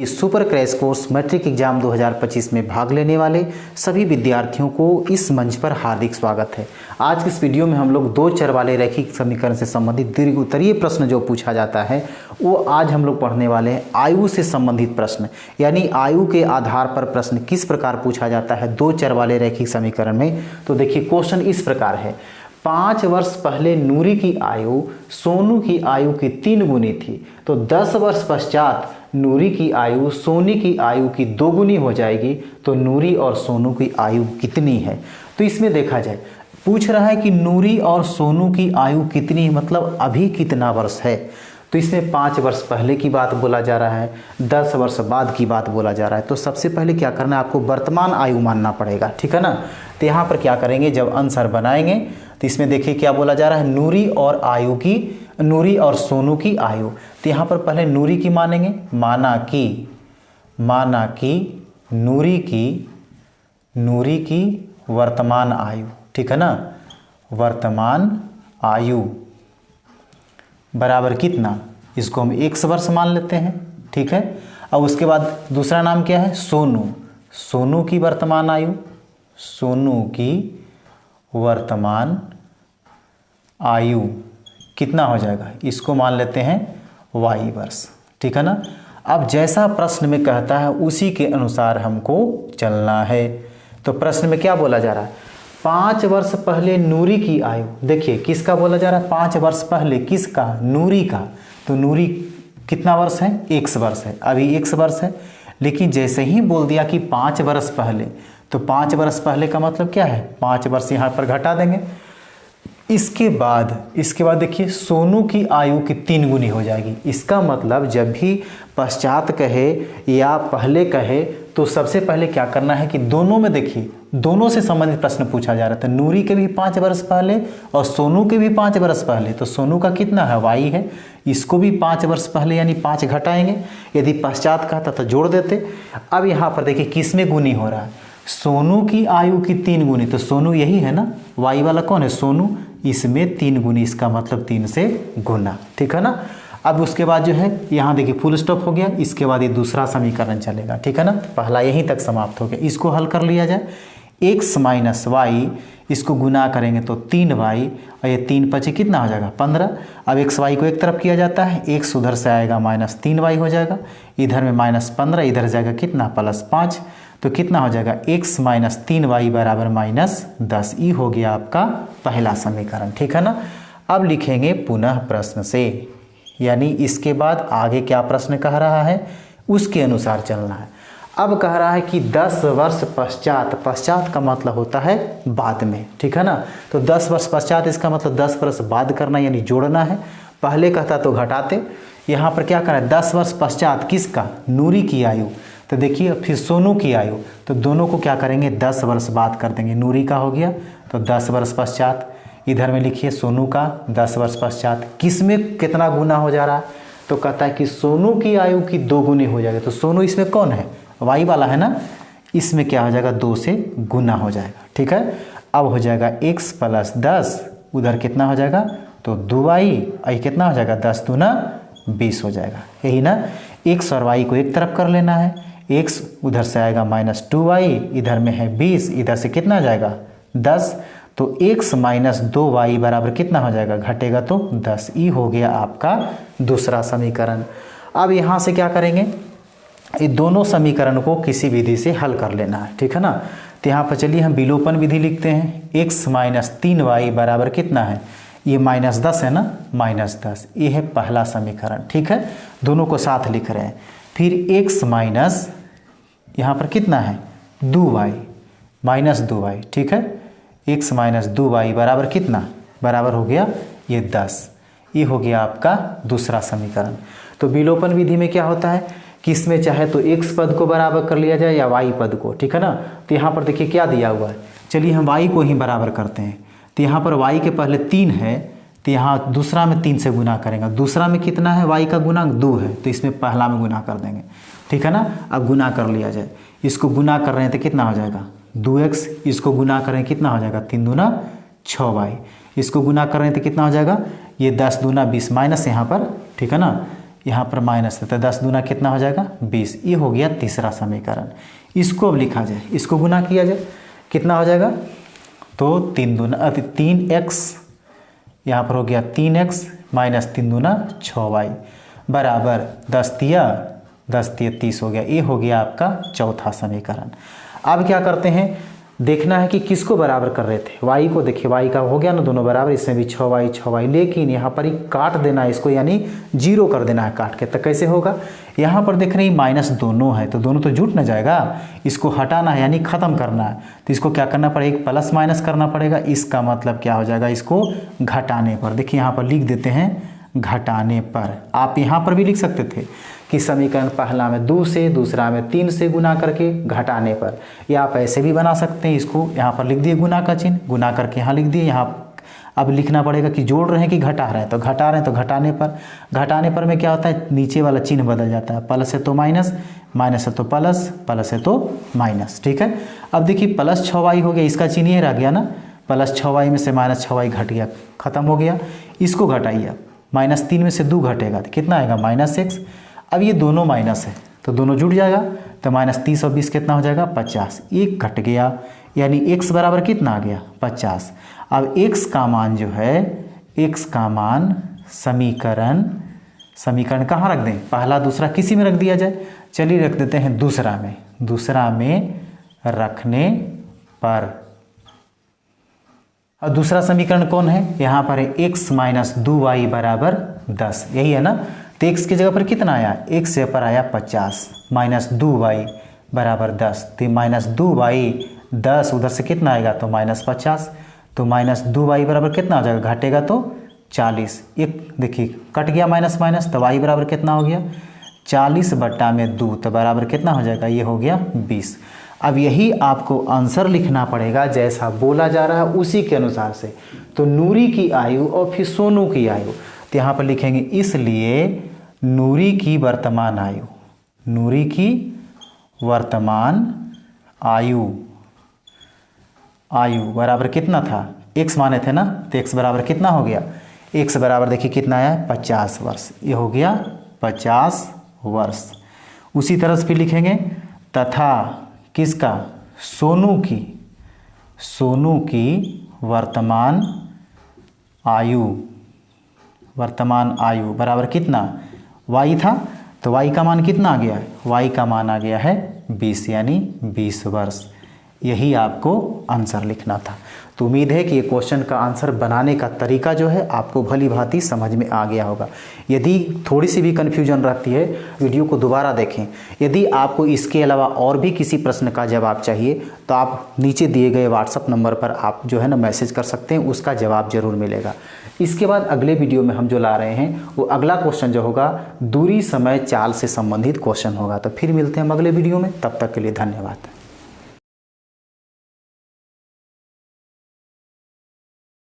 इस super crash course matric exam 2025 में भाग लेने वाले सभी विद्यार्थियों को इस मंच पर हार्दिक स्वागत है। आज की इस वीडियो में हम लोग दो चर वाले रैखिक समीकरण से संबंधित दीर्घ उत्तरीय प्रश्न जो पूछा जाता है वो आज हम लोग पढ़ने वाले हैं। आयु से संबंधित प्रश्न, यानी आयु के आधार पर प्रश्न किस प्रकार पूछा जाता है दो चर वाले रैखिक समीकरण में। तो देखिए क्वेश्चन इस प्रकार है, 5 वर्ष पहले नूरी की आयु सोनू की आयु की 3 गुनी थी, तो 10 वर्ष पश्चात नूरी की आयु सोनी की आयु की 2 गुनी हो जाएगी, तो नूरी और सोनू की आयु कितनी है। तो इसमें देखा जाए, पूछ रहा है कि नूरी और सोनू की आयु कितनी, मतलब अभी कितना वर्ष है। तो इसमें 5 वर्ष पहले की बात बोला जा रहा है, 10 वर्ष बाद की बात बोला जा रहा है। तो सबसे पहले क्या करना है, आपको वर्तमान आयु मानना पड़ेगा, ठीक है ना। तो यहाँ पर क्या करेंगे, जब आंसर बनाएंगे तो इसमें देखिए क्या बोला जा रहा है, नूरी और सोनू की आयु। तो यहाँ पर पहले नूरी की मानेंगे, माना कि नूरी की वर्तमान आयु, ठीक है ना, वर्तमान आयु बराबर कितना, इसको हम 1 वर्ष मान लेते हैं, ठीक है। अब उसके बाद दूसरा नाम क्या है, सोनू की वर्तमान आयु, सोनू की वर्तमान आयु कितना हो जाएगा, इसको मान लेते हैं y वर्ष, ठीक है ना। अब जैसा प्रश्न में कहता है उसी के अनुसार हमको चलना है। तो प्रश्न में क्या बोला जा रहा है, 5 वर्ष पहले नूरी की आयु, देखिए किसका बोला जा रहा है, 5 वर्ष पहले किसका, नूरी का। तो नूरी कितना वर्ष है, 1 वर्ष है, अभी 1 वर्ष है। लेकिन जैसे ही बोल दिया कि 5 वर्ष पहले, तो 5 वर्ष पहले का मतलब क्या है, 5 वर्ष यहाँ पर घटा देंगे। इसके बाद देखिए सोनू की आयु की 3 गुनी हो जाएगी। इसका मतलब जब भी पश्चात कहे या पहले कहे तो सबसे पहले क्या करना है कि दोनों में देखिए, दोनों से संबंधित प्रश्न पूछा जा रहा था। नूरी के भी 5 वर्ष पहले और सोनू के भी 5 वर्ष पहले। तो सोनू का कितना है, y है, इसको भी 5 वर्ष पहले यानी 5 घटाएंगे। यदि पश्चात कहता तो जोड़ देते। अब यहाँ पर देखिए किस में गुनी हो रहा है, सोनू की आयु की 3 गुनी। तो सोनू यही है ना, y वाला कौन है, सोनू, इसमें 3 गुनी, इसका मतलब 3 से गुना, ठीक है ना। अब उसके बाद जो है यहाँ देखिए फुल स्टॉप हो गया। इसके बाद ये दूसरा समीकरण चलेगा, ठीक है ना। पहला यहीं तक समाप्त हो गया। इसको हल कर लिया जाए, x माइनस वाई, इसको गुना करेंगे तो 3y और ये 3 पचे कितना हो जाएगा, 15। अब xy को एक तरफ किया जाता है, x उधर से आएगा -3y हो जाएगा, इधर में -15, इधर जाएगा कितना, +5। तो कितना हो जाएगा, x माइनस 3y बराबर -10। ये हो गया आपका पहला समीकरण, ठीक है ना। अब लिखेंगे पुनः प्रश्न से, यानी इसके बाद आगे क्या प्रश्न कह रहा है उसके अनुसार चलना है। अब कह रहा है कि 10 वर्ष पश्चात का मतलब होता है बाद में, ठीक है ना। तो 10 वर्ष पश्चात इसका मतलब 10 वर्ष बाद करना, यानी जोड़ना है। पहले कहता तो घटाते। यहाँ पर क्या करना है, 10 वर्ष पश्चात किसका, नूरी की आयु। तो देखिए फिर सोनू की आयु, तो दोनों को क्या करेंगे, 10 वर्ष बाद कर देंगे। नूरी का हो गया तो 10 वर्ष पश्चात, इधर में लिखिए सोनू का 10 वर्ष पश्चात। किस में कितना गुना हो जा रहा है, तो कहता है कि सोनू की आयु की 2 गुनी हो जाएगा। तो सोनू इसमें कौन है, y वाला है ना, इसमें क्या हो जाएगा, 2 से गुना हो जाएगा, ठीक है। अब हो जाएगा x + 10, उधर कितना हो जाएगा, तो 2y, और कितना हो जाएगा, 10 दूना 20 हो जाएगा, यही ना। x और y को एक तरफ कर लेना है, x उधर से आएगा -2y, इधर में है 20, इधर से कितना आ जाएगा 10। तो x माइनस 2y बराबर कितना हो जाएगा, घटेगा तो 10। ई हो गया आपका दूसरा समीकरण। अब यहाँ से क्या करेंगे, ये दोनों समीकरण को किसी विधि से हल कर लेना है, ठीक है ना। तो यहाँ पर चलिए हम विलोपन विधि लिखते हैं। x माइनस 3y बराबर कितना है, ये -10 है ना, -10। ये है पहला समीकरण, ठीक है। दोनों को साथ लिख रहे हैं। फिर x माइनस यहाँ पर कितना है, 2y, -2y, ठीक है। x माइनस 2y बराबर कितना, बराबर हो गया ये 10। ये हो गया आपका दूसरा समीकरण। तो विलोपन विधि में क्या होता है कि इसमें चाहे तो x पद को बराबर कर लिया जाए या y पद को, ठीक है ना। तो यहाँ पर देखिए क्या दिया हुआ है, चलिए हम y को ही बराबर करते हैं। तो यहाँ पर y के पहले 3 है, तो यहाँ दूसरा में 3 से गुना करेंगे। दूसरा में कितना है, y का गुणांक 2 है, तो इसमें पहला में गुना कर देंगे, ठीक है ना। अब गुना कर लिया जाए, इसको गुना कर रहे हैं तो कितना हो जाएगा, 2x, इसको गुना करें कितना हो जाएगा, 3 दूना 6y, इसको गुना कर रहे हैं तो कितना हो जाएगा, ये 10 दूना 20 माइनस यहाँ पर, ठीक है ना, यहाँ पर माइनस है, तो 10 दूना कितना हो जाएगा 20। ये हो गया तीसरा समीकरण। इसको अब लिखा जाए, इसको गुना किया जाए, कितना हो जाएगा, तो 3x, यहाँ पर हो गया 3x माइनस 3 दूना 6y बराबर 10 तिया 30 हो गया। ये हो गया आपका चौथा समीकरण। अब क्या करते हैं, देखना है कि किसको बराबर कर रहे थे, y को। देखिए y का हो गया ना दोनों बराबर, इसमें भी 6y, लेकिन यहाँ पर ही काट देना है इसको, यानी 0 कर देना है काट के। तो कैसे होगा, यहाँ पर देख रहे हैं माइनस दोनों है, तो दोनों तो जुट ना जाएगा, इसको हटाना है यानी ख़त्म करना है। तो इसको क्या करना पड़ेगा, एक प्लस माइनस करना पड़ेगा। इसका मतलब क्या हो जाएगा, इसको घटाने पर। देखिए यहाँ पर लिख देते हैं घटाने पर। आप यहाँ पर भी लिख सकते थे कि समीकरण पहला में 2 से, दूसरा में 3 से गुना करके घटाने पर, या आप ऐसे भी बना सकते हैं। इसको यहाँ पर लिख दिए गुना का चिन्ह, गुना करके यहाँ लिख दिए। यहाँ अब लिखना पड़ेगा कि जोड़ रहे हैं कि घटा रहे हैं, तो घटा रहे हैं तो घटाने पर। घटाने पर में क्या होता है, नीचे वाला चिन्ह बदल जाता है, प्लस है तो माइनस, माइनस है तो प्लस, प्लस है तो माइनस। ठीक है, अब देखिए प्लस 6y हो गया, इसका चिन्ह ये रह गया ना, प्लस 6y में से माइनस 6y घट गया, खत्म हो गया। इसको घटाइए, माइनस 3 में से 2 घटेगा तो कितना आएगा -x। अब ये दोनों माइनस है तो दोनों जुड़ जाएगा, तो -30 और 20 कितना हो जाएगा 50। एक घट गया, यानी x बराबर कितना आ गया 50। अब x का मान जो है, x का मान समीकरण कहाँ रख दें, पहला दूसरा किसी में रख दिया जाए। चलिए रख देते हैं दूसरा में, दूसरा में रखने पर। और दूसरा समीकरण कौन है, यहाँ पर है x माइनस 2y बराबर 10, यही है ना। तो x की जगह पर कितना आया, x से पर आया 50 माइनस 2y बराबर 10। तो माइनस 2y 10 उधर से कितना आएगा, तो -50। तो माइनस 2y बराबर कितना हो जाएगा, घटेगा तो 40। एक देखिए कट गया माइनस माइनस, तो y बराबर कितना हो गया 40 बट्टा में 2, तो बराबर कितना हो जाएगा, ये हो गया 20। अब यही आपको आंसर लिखना पड़ेगा, जैसा बोला जा रहा है उसी के अनुसार से। तो नूरी की आयु और फिर सोनू की आयु, तो यहाँ पर लिखेंगे इसलिए नूरी की वर्तमान आयु, नूरी की वर्तमान आयु बराबर कितना था, x माने थे ना, तो x बराबर कितना हो गया, x बराबर देखिए कितना आया 50 वर्ष। ये हो गया 50 वर्ष। उसी तरह से फिर लिखेंगे तथा किसका, सोनू की वर्तमान आयु बराबर कितना, y था, तो y का मान कितना आ गया है, y का मान आ गया है 20, यानी 20 वर्ष। यही आपको आंसर लिखना था। तो उम्मीद है कि ये क्वेश्चन का आंसर बनाने का तरीका जो है आपको भली भांति समझ में आ गया होगा। यदि थोड़ी सी भी कन्फ्यूजन रहती है, वीडियो को दोबारा देखें। यदि आपको इसके अलावा और भी किसी प्रश्न का जवाब चाहिए तो आप नीचे दिए गए व्हाट्सअप नंबर पर आप जो है ना मैसेज कर सकते हैं, उसका जवाब जरूर मिलेगा। इसके बाद अगले वीडियो में हम जो ला रहे हैं वो अगला क्वेश्चन जो होगा दूरी समय चाल से संबंधित क्वेश्चन होगा। तो फिर मिलते हैं हम अगले वीडियो में, तब तक के लिए धन्यवाद।